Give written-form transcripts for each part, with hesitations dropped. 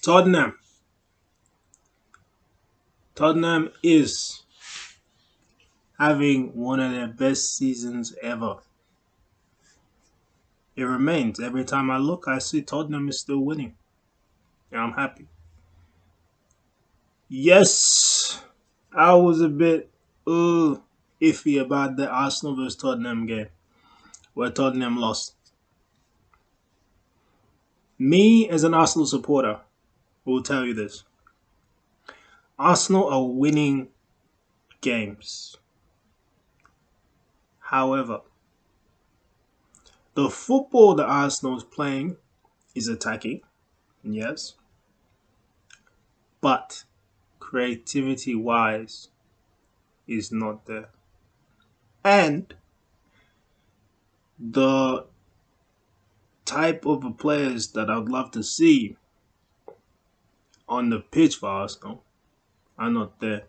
Tottenham. Tottenham is having one of their best seasons ever. It remains. Every time I look, I see Tottenham is still winning. And I'm happy. Yes, I was a bit iffy about the Arsenal vs Tottenham game where Tottenham lost. Me, as an Arsenal supporter, will tell you this. Arsenal are winning games. However, the football that Arsenal is playing is attacking, yes, but creativity wise is not there. And the type of players that I'd love to see on the pitch for Arsenal are not there.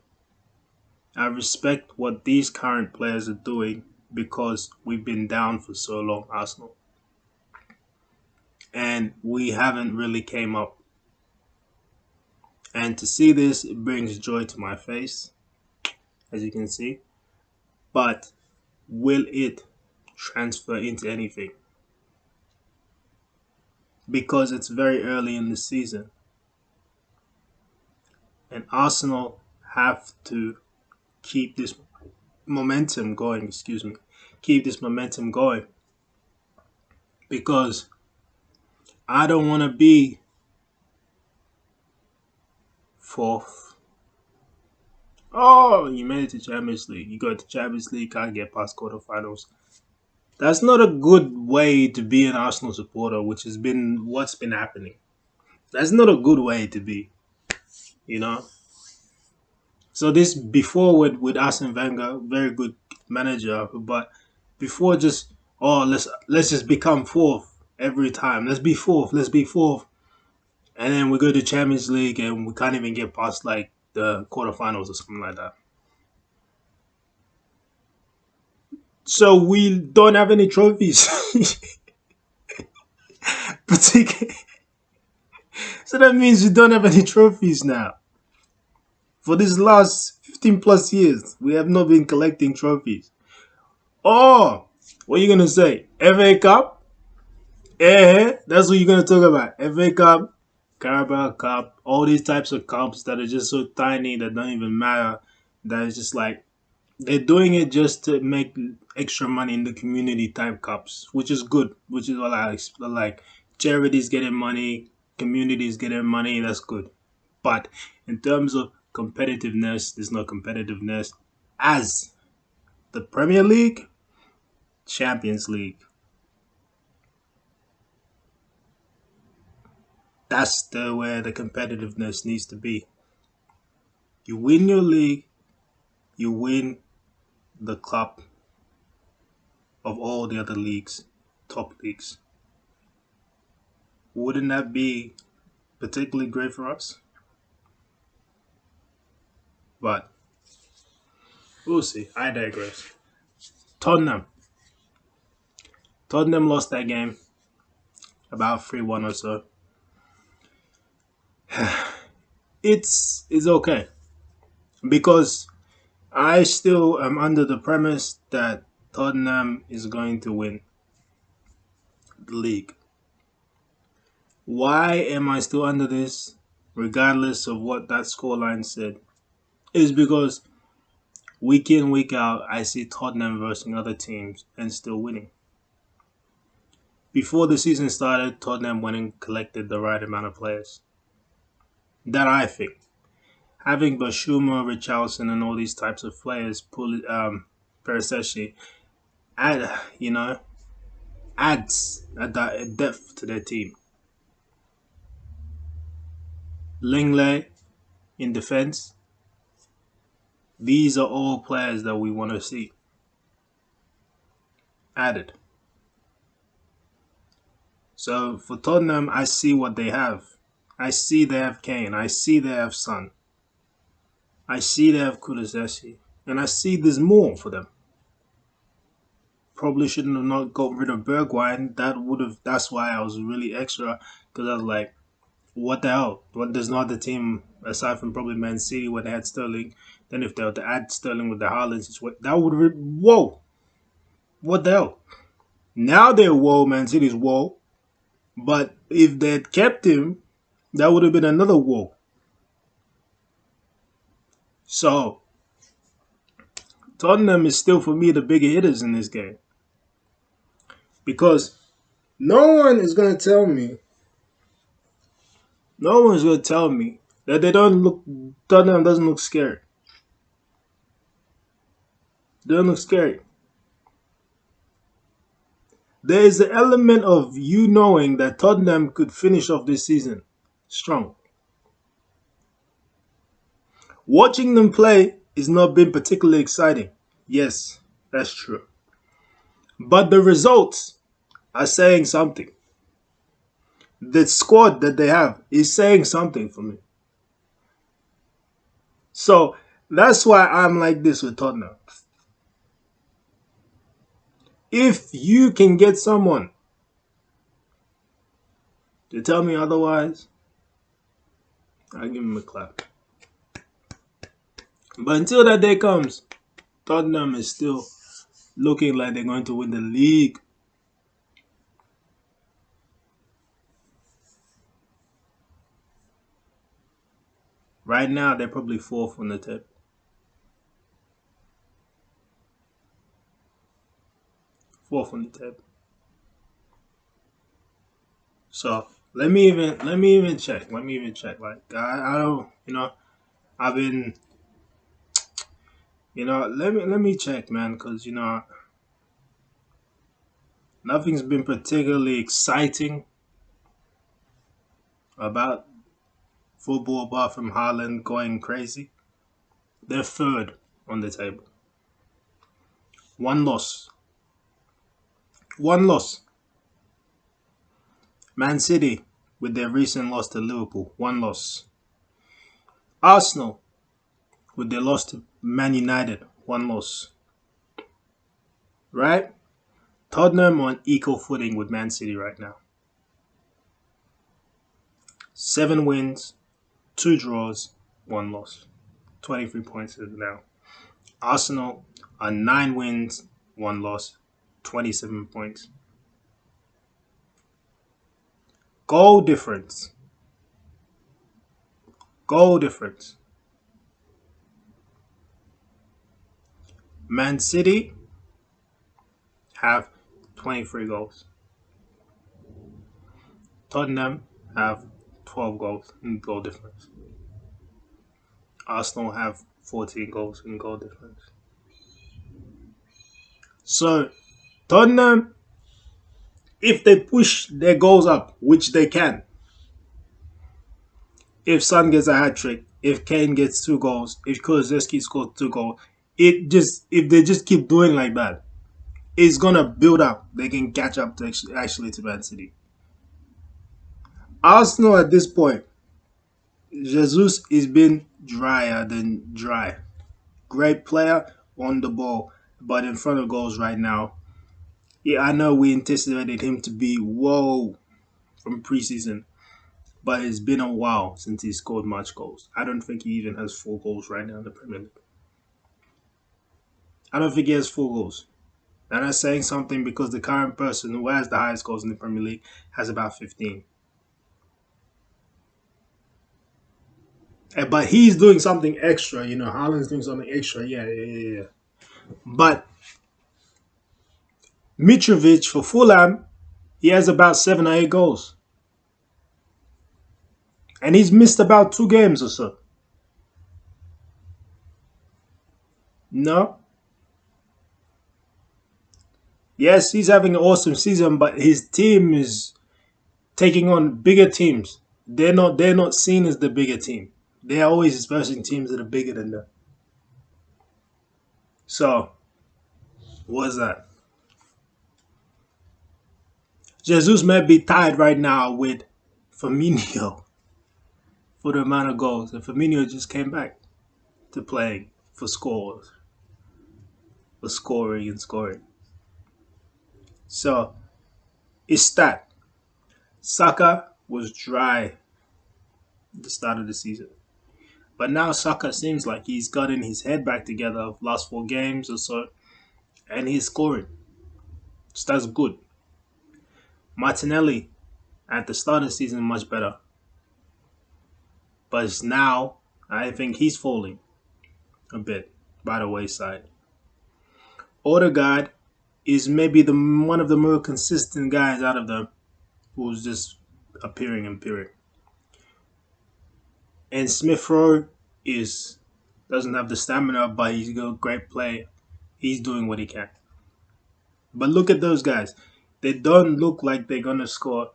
I respect what these current players are doing because we've been down for so long, Arsenal. And we haven't really came up. And to see this, it brings joy to my face, as you can see. But will it transfer into anything? Because it's very early in the season. And Arsenal have to keep this momentum going, keep this momentum going. Because I don't want to be fourth. Oh, you made it to Champions League. You got to Champions League, can't get past quarterfinals. That's not a good way to be an Arsenal supporter, which has been what's been happening. That's not a good way to be, you know. So this before with Arsene Wenger, very good manager, but before just let's just become fourth every time. Let's be fourth, and then we go to Champions League and we can't even get past like the quarterfinals or something like that. So we don't have any trophies. Particularly, so that means we don't have any trophies now. For these last 15 plus years, we have not been collecting trophies. Oh, what are you gonna say? FA Cup? That's what you're gonna talk about. FA Cup, Carabao Cup, all these types of cups that are just so tiny that don't even matter. That is just like they're doing it just to make extra money in the community type cups, which is good. Which is what I like. Charities getting money, communities getting money. That's good. But in terms of competitiveness, there's no competitiveness as the Premier League, Champions League. That's the where the competitiveness needs to be. You win your league, you win the cup of all the other leagues, top leagues. Wouldn't that be particularly great for us? But we'll see. I digress. Tottenham. Tottenham lost that game about 3-1 or so. It's okay because I still am under the premise that Tottenham is going to win the league. Why am I still under this, regardless of what that scoreline said? Is because week in, week out, I see Tottenham versus other teams and still winning. Before the season started, Tottenham went and collected the right amount of players. That I think. Having Bashuma, Richarlison, and all these types of players, Perisic, adds a depth to their team. Lingley in defense. These are all players that we want to see added. So for Tottenham, I see what they have. I see they have Kane. I see they have Son. I see they have Kulusevski. And I see there's more for them. Probably shouldn't have not got rid of Bergwijn. That's why I was really extra. Because I was like, What the hell? What does not the team aside from probably Man City where they had Sterling? Then if they were to add Sterling with the Haalands, it's what that would whoa. What the hell? Now they're whoa. Man City's whoa. But if they had kept him, that would have been another whoa. So Tottenham is still for me the bigger hitters in this game because no one is gonna tell me, no one's gonna tell me that they don't look. Tottenham doesn't look scary. They don't look scary. There is the element of you knowing that Tottenham could finish off this season strong. Watching them play is not been particularly exciting. Yes, that's true. But the results are saying something. The squad that they have is saying something for me. So that's why I'm like this with Tottenham. If you can get someone to tell me otherwise, I'll give him a clap. But until that day comes, Tottenham is still looking like they're going to win the league. Right now, they're probably fourth on the table. Fourth on the table. So let me even check. Let me even check. Like I don't I've been let me check, man, because nothing's been particularly exciting about football apart from Haaland going crazy. They're third on the table. One loss. One loss. Man City with their recent loss to Liverpool. One loss. Arsenal with their loss to Man United. One loss. Right? Tottenham on equal footing with Man City right now. 7 wins, 2 draws, 1 loss. 23 points now. Arsenal on 9 wins, 1 loss, 27 points. Goal difference. Goal difference. Man City have 23 goals. Tottenham have 12 goals in goal difference. Arsenal have 14 goals in goal difference. So, Tottenham, if they push their goals up, which they can, if Son gets a hat trick, if Kane gets 2 goals, if Kulusevski scores 2 goals, if they just keep doing like that, it's gonna build up. They can catch up to actually to Man City. Arsenal at this point, Jesus is been drier than dry. Great player on the ball, but in front of goals right now. Yeah, I know we anticipated him to be whoa from preseason, but it's been a while since he scored much goals. I don't think he even has 4 goals right now in the Premier League. I don't think he has 4 goals. And that's saying something because the current person who has the highest goals in the Premier League has about 15. But he's doing something extra, Haaland's doing something extra. Yeah. But Mitrovic for Fulham, he has about 7 or 8 goals. And he's missed about 2 games or so. No? Yes, he's having an awesome season, but his team is taking on bigger teams. They're not seen as the bigger team. They're always versing teams that are bigger than them. So, what's that? Jesus may be tied right now with Firmino for the amount of goals. And Firmino just came back to playing for scores, for scoring and scoring. So, it's that. Saka was dry. at the start of the season. But now Saka seems like he's gotten his head back together of last 4 games or so, and he's scoring. So that's good. Martinelli at the start of the season much better, but now I think he's falling a bit by the wayside. Odegaard is maybe the one of the more consistent guys out of them who's just appearing and appearing. And Smith Rowe is doesn't have the stamina, but he's a great player. He's doing what he can. But look at those guys. They don't look like they're gonna score.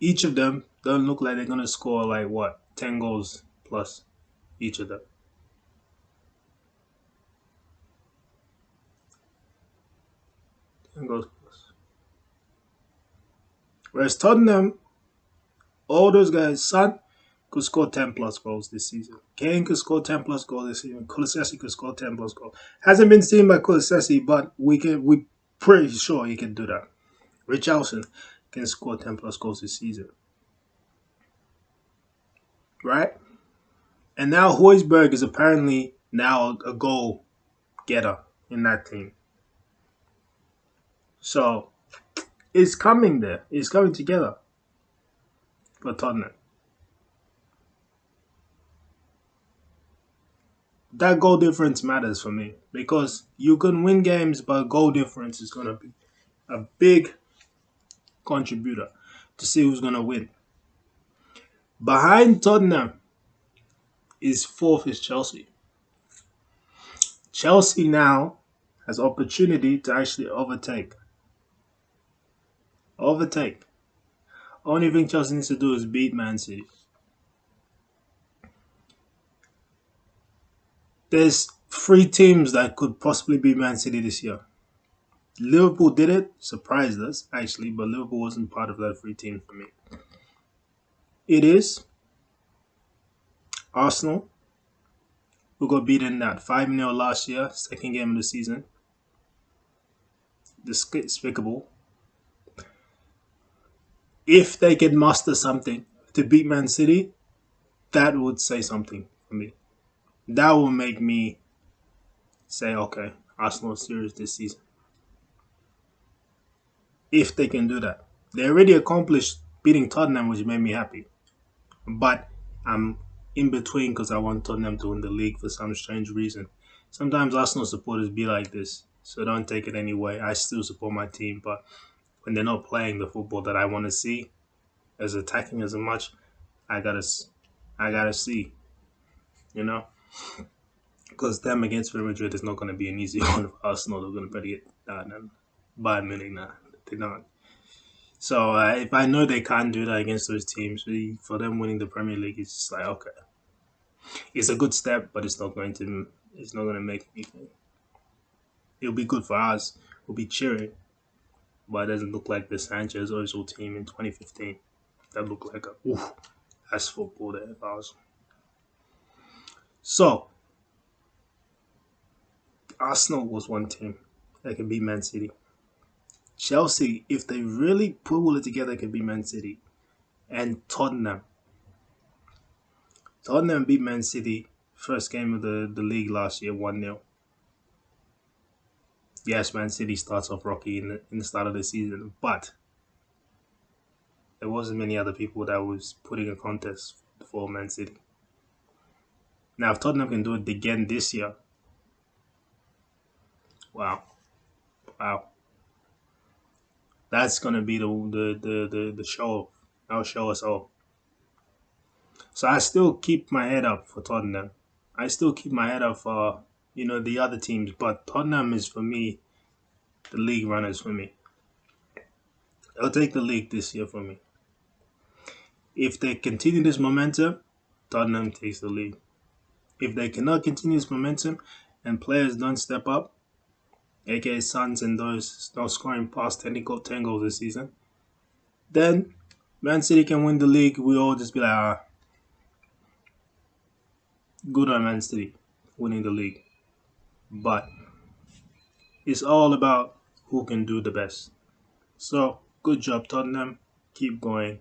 Each of them don't look like they're gonna score like what 10 goals plus each of them. 10 goals plus. Whereas Tottenham, all those guys, Son could score 10 plus goals this season. Kane could score 10 plus goals this season. Kulusevski could score 10 plus goals. Hasn't been seen by Kulusevski, but we pretty sure he can do that. Richarlison can score 10 plus goals this season. Right? And now Hoiberg is apparently now a goal getter in that team. So it's coming there. It's coming together for Tottenham. That goal difference matters for me because you can win games, but goal difference is going to be a big contributor to see who's going to win. Behind Tottenham is fourth is Chelsea. Chelsea now has opportunity to actually overtake. Only thing Chelsea needs to do is beat Man City. There's 3 teams that could possibly beat Man City this year. Liverpool did it, surprised us actually, but Liverpool wasn't part of that 3 team for me. It is Arsenal, who got beaten at 5-0 last year, second game of the season. Despicable. If they can muster something to beat Man City, that would say something for me. That will make me say, okay, Arsenal is serious this season. If they can do that. They already accomplished beating Tottenham, which made me happy. But I'm in between because I want Tottenham to win the league for some strange reason. Sometimes Arsenal supporters be like this, so don't take it anyway. I still support my team, but when they're not playing the football that I want to see, as attacking as much, I gotta see, you know, because them against Real Madrid is not going to be an easy one for Arsenal. They're going to better get that and Bayern Munich now. They don't. So if I know they can't do that against those teams, for them winning the Premier League, it's just like okay, it's a good step, but it's not going to make anything. It'll be good for us. We'll be cheering, but it doesn't look like the Sanchez Ozil team in 2015. That looked like that's football there, guys. So Arsenal was one team that can beat Man City. Chelsea, if they really pull it together, can beat Man City. And Tottenham. Tottenham beat Man City first game of the league last year, 1-0. Yes, Man City starts off rocky in the start of the season, but there wasn't many other people that was putting a contest for Man City. Now, if Tottenham can do it again this year, wow. That's gonna be the show. That'll show us all. So I still keep my head up for Tottenham. I still keep my head up for the other teams, but Tottenham is for me the league runners for me. They'll take the league this year for me. If they continue this momentum, Tottenham takes the league. If they cannot continue this momentum and players don't step up, aka Sons and those not scoring past 10 goals this season, then Man City can win the league. We all just be like, good on Man City winning the league. But it's all about who can do the best. So, good job, Tottenham. Keep going.